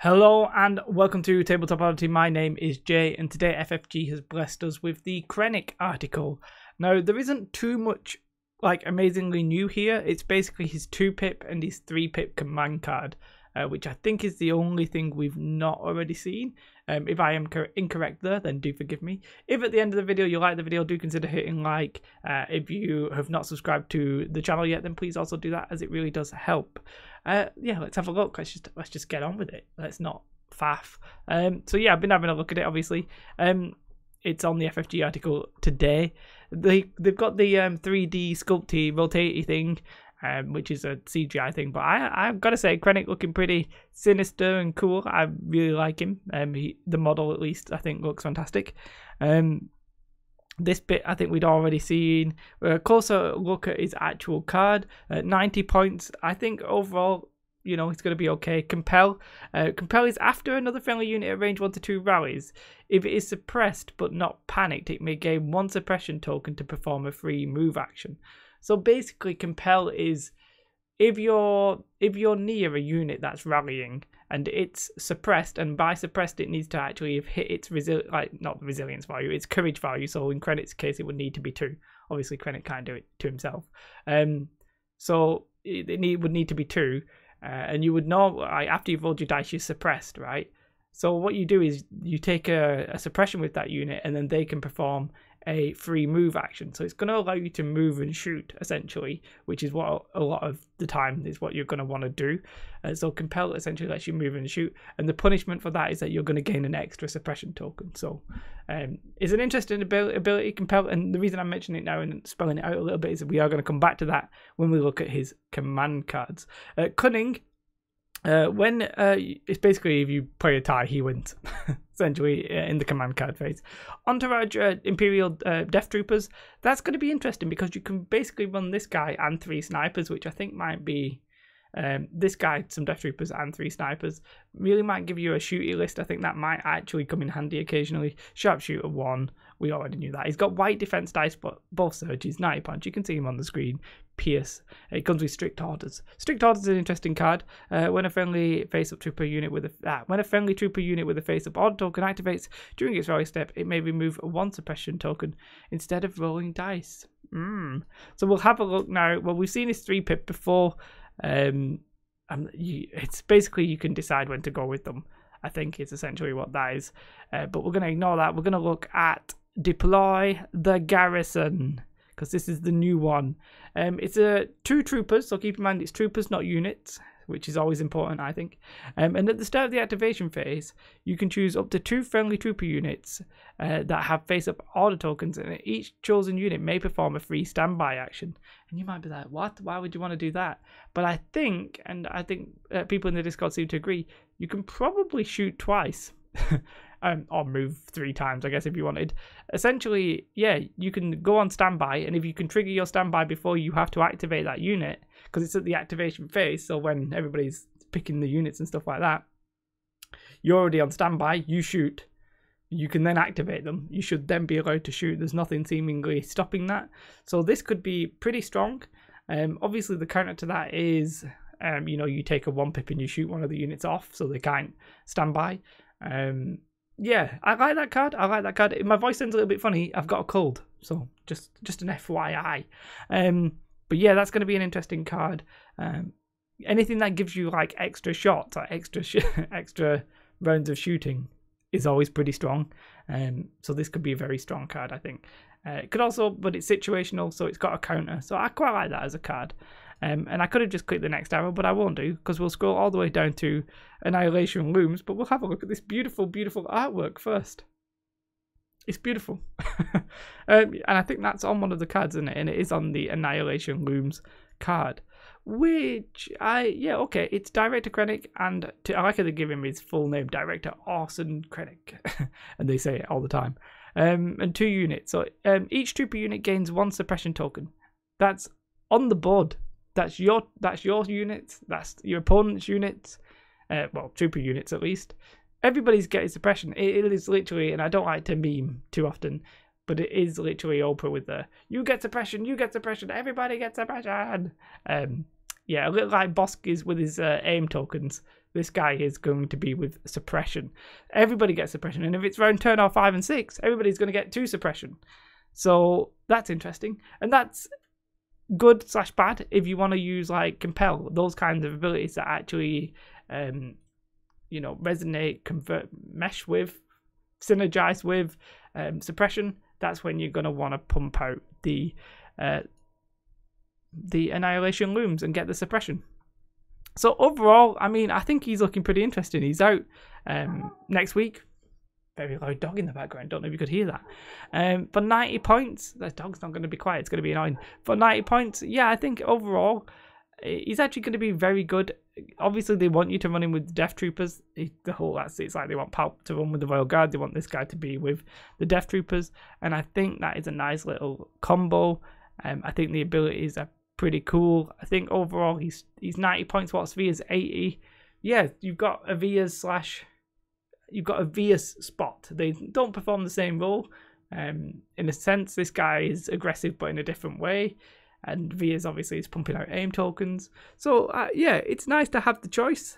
Hello and welcome to Tabletop Oddity. My name is Jay and today FFG has blessed us with the Krennic article. Now there isn't too much amazingly new here. It's basically his 2-pip and his 3-pip command card, which I think is the only thing we've not already seen. If I am incorrect there, then do forgive me. If at the end of the video you like the video, do consider hitting like. If you have not subscribed to the channel yet, then please also do that, as it really does help. Yeah, let's have a look. Let's just get on with it. Let's not faff. So yeah, I've been having a look at it. Obviously, it's on the FFG article today. They've got the 3D sculpty rotatey thing, which is a CGI thing. But I've got to say, Krennic looking pretty sinister and cool. I really like him. The model, at least, I think looks fantastic. This bit I think we'd already seen. A closer look at his actual card. 90 points. I think overall, you know, it's going to be okay. Compel. Compel is after another friendly unit at range 1 to 2 rallies. If it is suppressed but not panicked, it may gain 1 suppression token to perform a free move action. So basically, Compel is if you're near a unit that's rallying and it's suppressed, and by suppressed it needs to actually have hit its not resilience value, its courage value. So in Krennic's case, it would need to be 2. Obviously, Krennic can't do it to himself. So it would need to be 2, and you would know after you've rolled your dice, you're suppressed, right? So what you do is you take a suppression with that unit, and then they can perform a free move action. So it's going to allow you to move and shoot, essentially, which is what a lot of the time is what you're going to want to do. So Compel essentially lets you move and shoot, and the punishment for that is that you're going to gain an extra suppression token. So it's an interesting ability, Compel, and the reason I'm mentioning it now and spelling it out a little bit is that we are going to come back to that when we look at his command cards. Cunning. It's basically if you play a tie, he wins, essentially, in the command card phase. Entourage Imperial Death Troopers, that's going to be interesting because you can basically run this guy and 3 snipers, which I think might be this guy, some Death Troopers and 3 snipers. Really might give you a shooty list. I think that might actually come in handy occasionally. Sharpshooter 1, we already knew that. He's got white defense dice, but both surges, 90 punch. You can see him on the screen. Pierce. It comes with Strict Orders. Strict Orders is an interesting card. When a friendly face-up trooper unit with a face-up order token activates during its rally step, it may remove 1 suppression token instead of rolling dice. So we'll have a look now. Well, we've seen his 3-pip before. It's basically you can decide when to go with them. I think is essentially what that is. But we're going to ignore that. We're going to look at Deploy the Garrison, because this is the new one. It's 2 troopers, so keep in mind it's troopers, not units, which is always important, I think. And at the start of the activation phase, you can choose up to 2 friendly trooper units that have face-up order tokens, and each chosen unit may perform a free standby action. And you might be like, what? Why would you want to do that? But I think people in the Discord seem to agree, you can probably shoot twice. Or move 3 times, I guess, if you wanted. Essentially, yeah, you can go on standby, and if you can trigger your standby before you have to activate that unit, because it's at the activation phase, so when everybody's picking the units and stuff like that, you're already on standby, you shoot, you can then activate them. You should then be allowed to shoot. There's nothing seemingly stopping that. So this could be pretty strong. Obviously, the counter to that is, you take a 1-pip and you shoot one of the units off, so they can't stand by. Yeah, I like that card. My voice sounds a little bit funny. I've got a cold, so just an FYI. But yeah, that's going to be an interesting card. Anything that gives you like extra shots or extra rounds of shooting is always pretty strong. So this could be a very strong card, I think. It could also, but it's situational, so it's got a counter. So I quite like that as a card. And I could have just clicked the next arrow, but I won't do, because we'll scroll all the way down to Annihilation Looms, but we'll have a look at this beautiful, beautiful artwork first. It's beautiful. And I think that's on one of the cards, isn't it? And it is on the Annihilation Looms card, which okay, it's Director Krennic, and I like how they give him his full name, Director Orson Krennic, and they say it all the time. And 2 units. So each trooper unit gains 1 suppression token. That's on the board. That's your units. That's your opponent's units. Well, trooper units at least. Everybody's getting suppression. It is literally, and I don't like to meme too often, but it is literally Oprah with the you get suppression, everybody gets suppression. Yeah, a little like Bosk is with his aim tokens. this guy is going to be with suppression. Everybody gets suppression, and if it's round turn or 5 and 6, everybody's going to get 2 suppression. So that's interesting, and that's good / bad if you want to use like compel, those kinds of abilities that actually resonate, convert, mesh with, synergize with suppression. That's when you're going to want to pump out the Annihilation Looms and get the suppression. So overall, I mean, I think he's looking pretty interesting. He's out next week. Very loud dog in the background. Don't know if you could hear that. For 90 points, the dog's not going to be quiet. It's going to be annoying. For 90 points, yeah, I think overall, he's actually going to be very good. Obviously, they want you to run in with Death Troopers. It's like they want Palp to run with the Royal Guard. They want this guy to be with the Death Troopers. And I think that is a nice little combo. I think the abilities are pretty cool. I think overall, he's 90 points. What's Via's 80? Yeah, you've got a Via's spot. They don't perform the same role. In a sense, this guy is aggressive, but in a different way. And Via's obviously is pumping out aim tokens. So yeah, it's nice to have the choice.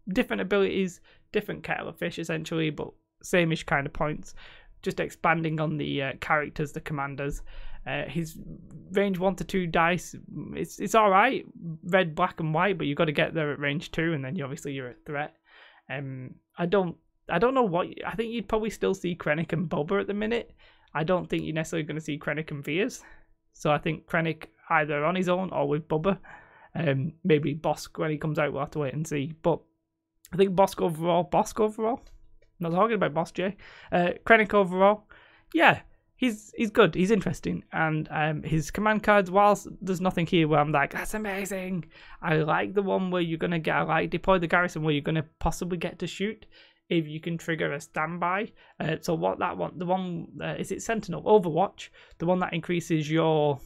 Different abilities, different kettle of fish essentially, but same-ish kind of points. Just expanding on the characters, the commanders. His range 1 to 2 dice, it's all right. Red, black, and white, but you've got to get there at range 2, and then you're a threat. I don't know what. I think you'd probably still see Krennic and Boba at the minute. I don't think you're necessarily going to see Krennic and Vias. So I think Krennic either on his own or with Boba. Maybe Bosk when he comes out, we'll have to wait and see. But I think Bosk overall. I'm not talking about Boss J. Krennic overall, yeah, he's good. He's interesting, and his command cards. Whilst there's nothing here where I'm like, that's amazing. I like the one where you're gonna get deploy the garrison, where you're gonna possibly get to shoot if you can trigger a standby. So what that one, the one is it Sentinel Overwatch, the one that increases your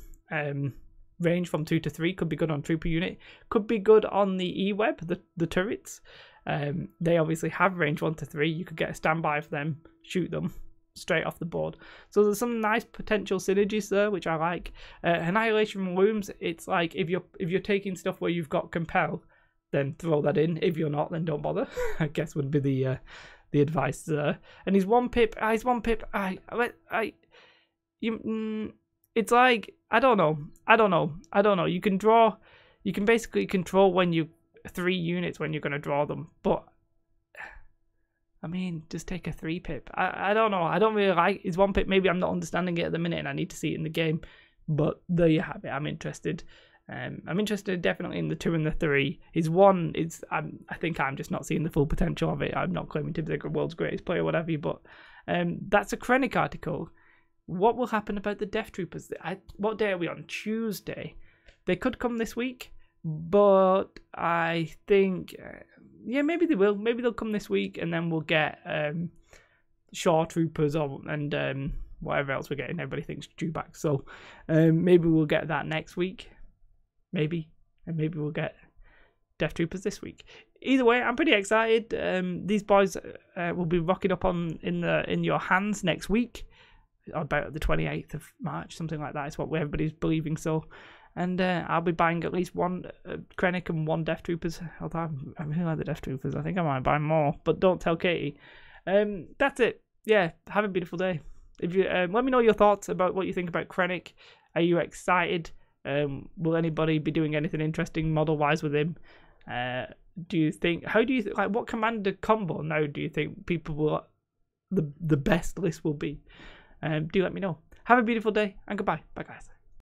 range from 2 to 3, could be good on trooper unit, could be good on the E-Web, the turrets. They obviously have range 1 to 3. You could get a standby for them, shoot them straight off the board. So there's some nice potential synergies there, which I like. Annihilation Looms, it's like if you're taking stuff where you've got compel, then throw that in. If you're not, then don't bother. I guess would be the advice there. And he's 1 pip. It's like I don't know. You can basically control when you 3 units when you're going to draw them, but I mean, just take a 3 pip. I don't know. I don't really like his 1 pip. Maybe I'm not understanding it at the minute and I need to see it in the game, but there you have it. I'm interested. I'm interested definitely in the 2 and the 3. His 1 is, I think I'm just not seeing the full potential of it. I'm not claiming to be the world's greatest player or whatever, but that's a Krennic article. What will happen about the Death Troopers? What day are we on? Tuesday. They could come this week, but I think, yeah, maybe they will. Maybe they'll come this week, and then we'll get Shore Troopers and whatever else we're getting. Everybody thinks Dewback, so maybe we'll get that next week. Maybe, and maybe we'll get Death Troopers this week. Either way, I'm pretty excited. These boys will be rocking up in your hands next week, about the 28th of March, something like that. Is what everybody's believing. So, and I'll be buying at least 1 Krennic and 1 Death Troopers. Although I really like the Death Troopers, I think I might buy more. But don't tell Katie. That's it. Yeah, have a beautiful day. If you let me know your thoughts about what you think about Krennic. Are you excited? Will anybody be doing anything interesting model-wise with him? Do you think? How do you like? What commander combo now do you think people will the best list will be? Do let me know. Have a beautiful day and goodbye. Bye guys.